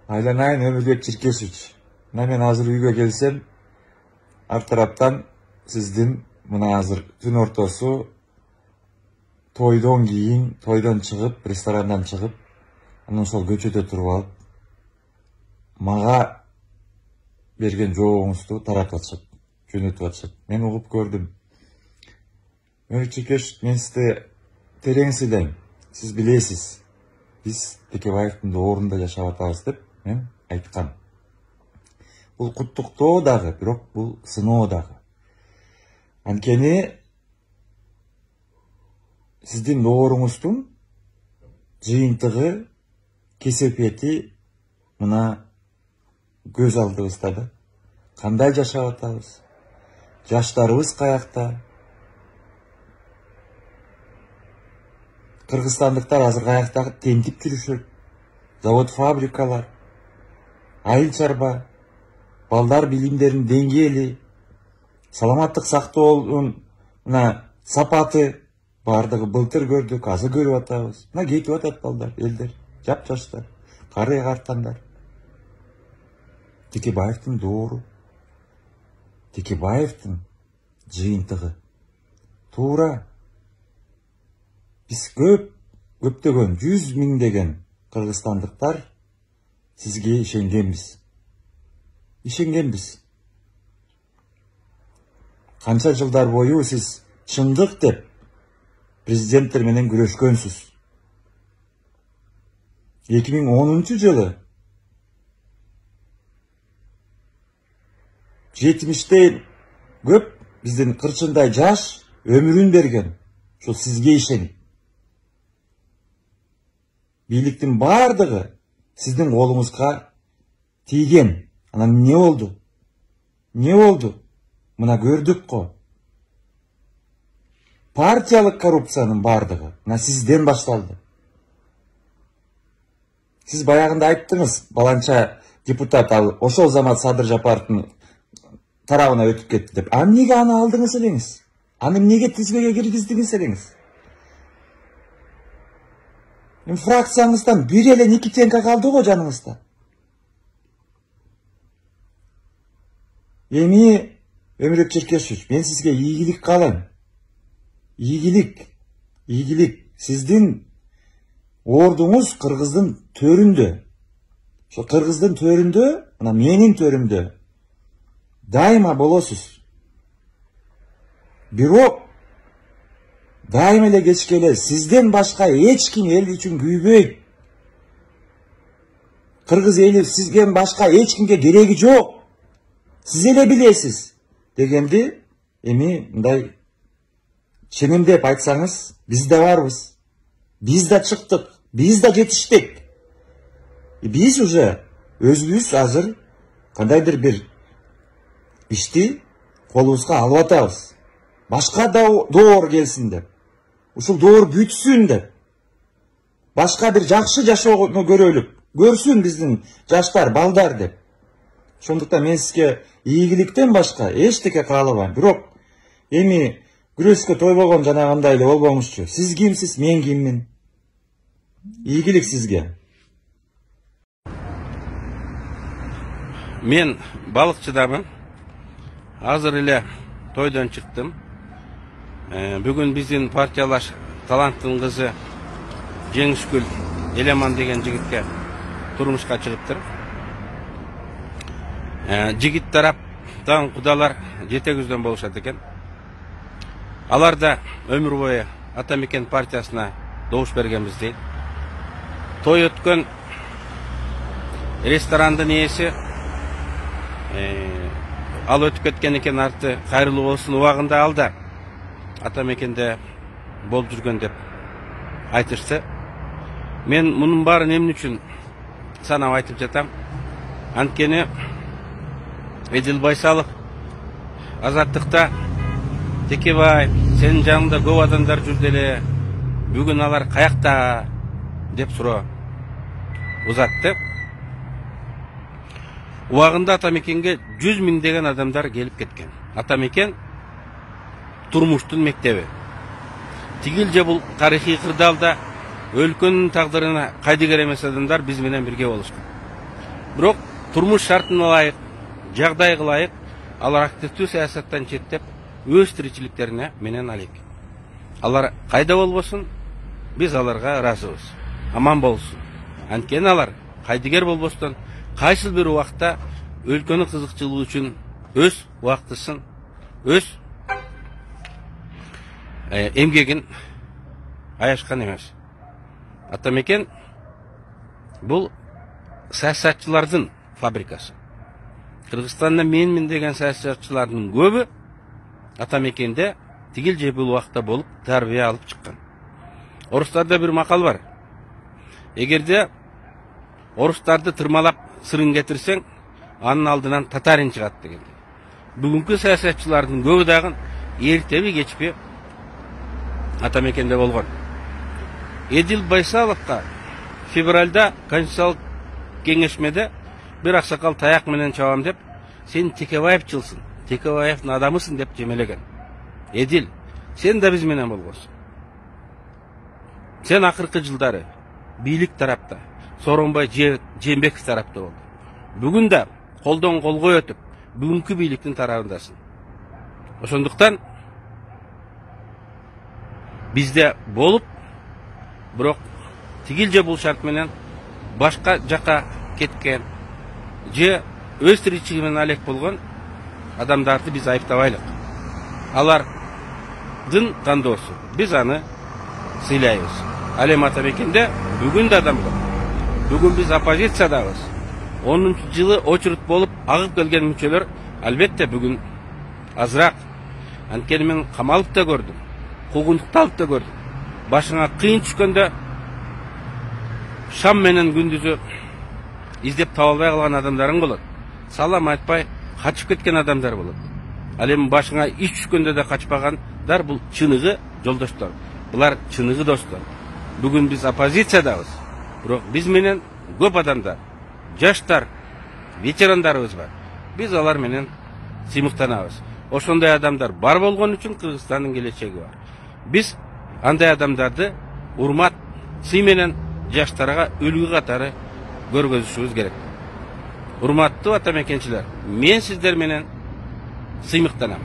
Айланайын Өмүрбек Черкесович. Мен азыр үйгө келсем, арт тараптан сиздин мына азыр түн ортосу тойдон кийин, тойдон чыгып, ресторандан чыгып, анан сол көчөдө туруп алып, мага берген жообуңузду таратып атышат, жөнөтүп атышат. Мен угуп көрдүм. Өмүрбек Черкесович, мен сизди терең сыйлайм. Сиз билесиз, биз Текебаевдин доорунда жашап атабыз деп мен айткам. Бул куттуктоо дагы, бирок бул сыноо дагы. Анткени сиздин дооруңуздун жыйынтыгы, кесепети мына көз алдыбызда да. Кандай жашап атабыз? Жаштарыбыз каякта? Кыргызстандыктар азыр каяктагы тентип жүрүшөт? Завод, фабрикалар, айыл чарба, балдар билимдеринин деңгээли, саламаттык сактоонун мына сапаты бардыгы былтыр көрдүк, азыр көрүп атабыз. Мына кетип атат балдар, элдер, жап-жаштар, кары картандар. Текебаевдин доору, Текебаевдин жыйынтыгы. Туура. Биз көптөгөн, 100 миңдеген кыргызстандыктар сизге ишенгенбиз. Канча жылдар бою сиз чындык деп президенттер менен күрөшкөнсүз. 2010 жылы 70-тен көп биздин кырчындай жаш өмүрүн берген. Ошо сизге ишенип. Бийликтин бардыгы сиздин колуңузга тийген. Анан не болду? Мына көрдүк го. Партиялык коррупциянын бардыгы мына сизден башталды. Сиз баягында айттыңыз, баланча депутат ал ошол замат Садыр Жапаровдун тарабына өтүп кетти деп. Аны неге аны алдыңыз элеңиз? Аны неге тизмеге киргиздиңиз элеңиз? Фракцияңыздан бир эле Никитенко калды го жаныңызда. Эми Өмүрбек Черкесович, мен сизге ийгилик каалайм. Ийгилик. Сиздин ордуңуз Кыргыздын төрүндө. Ошо Кыргыздын төрүндө, мына менин төрүмдө дайыма болосуз. Бирок дайыма эле кечкеле сизден башка эч ким эл үчүн күйбөйт. Кыргыз эли сизден башка эч кимге кереги жок. Сиз эле билесиз дегенди эми мындай ченемдеп айтсаңыз, биз да барбыз. Биз да чыктык, биз да жетиштик. Биз уже өзүбүз азыр кандайдыр бир ишти колубузга алып атабыз. Башка доор келсин деп. Ушул доор бүтсүн деп. Башка бир жакшы жашоону көрсүн биздин жаштар, балдар деп. Ошондуктан мен сизге ийгиликтен башка эчтеке каалабайм. Бирок эми күрөскө тойбогон жанагындай эле болбоңузчу. Сиз кимсиз, мен киммин? Ийгилик сизге. Мен балыкчыдамын. Азыр эле тойдон чыктым. Бүгүн биздин партиялаш таланттын кызы Жеңишгүл Элеман деген жигитке турмушка чыгыптыр. Жигит тараптан кудалар жете көздөн болушат экен. Алар да өмүр бою Атамекен партиясына добуш бергенбиз дейт. Той өткөн ресторандын ээси ал өтүп кеткен экен, арты кайрылуу болсун убагында алда Атамекенде болуп жүргөн деп айтышты. Мен мунун баарын эмне үчүн санап айтып жатам? Анткени Эдил Байсалов Азаттыкта Текебаев, сенин жаныңда көп адамдар жүрдү эле, бүгүн алар каякта деп суроо узатты. Убагында Атамекенге 100 миңдеген адамдар келип кеткен. Атамекен турмуштун мектеби. Тигил же бул тарыхый кырдаалда өлкөнүн тагдырына кайдыгер эмес адамдар биз менен бирге болушкан. бирок турмуш шартына ылайык, жагдай кылайык, алар активдүү саясаттан четтеп, өз тиричиликтерине менен алек. Алар кайда болбосун, биз аларга ыраазыбыз. Аман болсун. Анткени алар кайдыгер болбостон, кайсыл бир убакта өлкөнүн кызыкчылыгы үчүн өз убактысын, өз эмгегин аяшкан эмес. Атамекен бул саясатчылардын фабрикасы. Кыргызстанда менмин деген саясатчылардын көбү Атамекенде тигил же бул убакта болуп тарбия алып чыккан. Орустарда бир макал бар. Эгерде орустарды тырмалап сырын кетирсең, анын алдынан татарин чыгат деген. Бүгүнкү саясатчылардын көбү дагы эртеби кечпи Атамекенде болгон. Эдил Байсаловго февралда конституциялык кеңешмеде бир аксакал таяк менен чабам деп, сен Текебаевчылсың, Текебаевдин адамысың деп жемелеген. Эдил, сен да биз менен болгонсуң. Сен акыркы жылдары бийлик тарапта, Сооронбай Жээнбеков тарапта болдуң. Бүгүн да колдон колго өтүп, бүгүнкү бийликтин тарабындасың. Ошондуктан бизде болуп, бирок тигил же бул шарт менен башка жака кеткен, же өз тиричилиги менен алек болгон адамдарды биз айыптабайлык. Алардын тандоосу. Биз аны сыйлайбыз. Ал эми Атамекенде бүгүн да адам көп. Бүгүн биз оппозициядабыз. 10-жылы очередь болуп агып келген мүчөлөр албетте бүгүн азыраак. Анткени мен камалып да көрдүм, куугунтукталып да көрдүм. Башыңа кыйын түшкөндө шам менен күндүзү издеп таба албай калган адамдарың болот. Салам айтпай качып кеткен адамдар болот. Ал эми башыңа иш түшкөндө да качпагандар бул чыныгы жолдоштор. Булар чыныгы достор. Бүгүн биз оппозициядабыз. Бирок биз менен көп адамдар, жаштар, ветерандарыбыз бар. Биз алар менен сыймыктанабыз. Ошондой адамдар бар болгон үчүн Кыргызстандын келечеги бар. Биз андай адамдарды урмат, сый менен жаштарга үлгү катары көргөзүшүбүз керек. Урматтуу Атамекенчилер, мен сиздер менен сыймыктанам.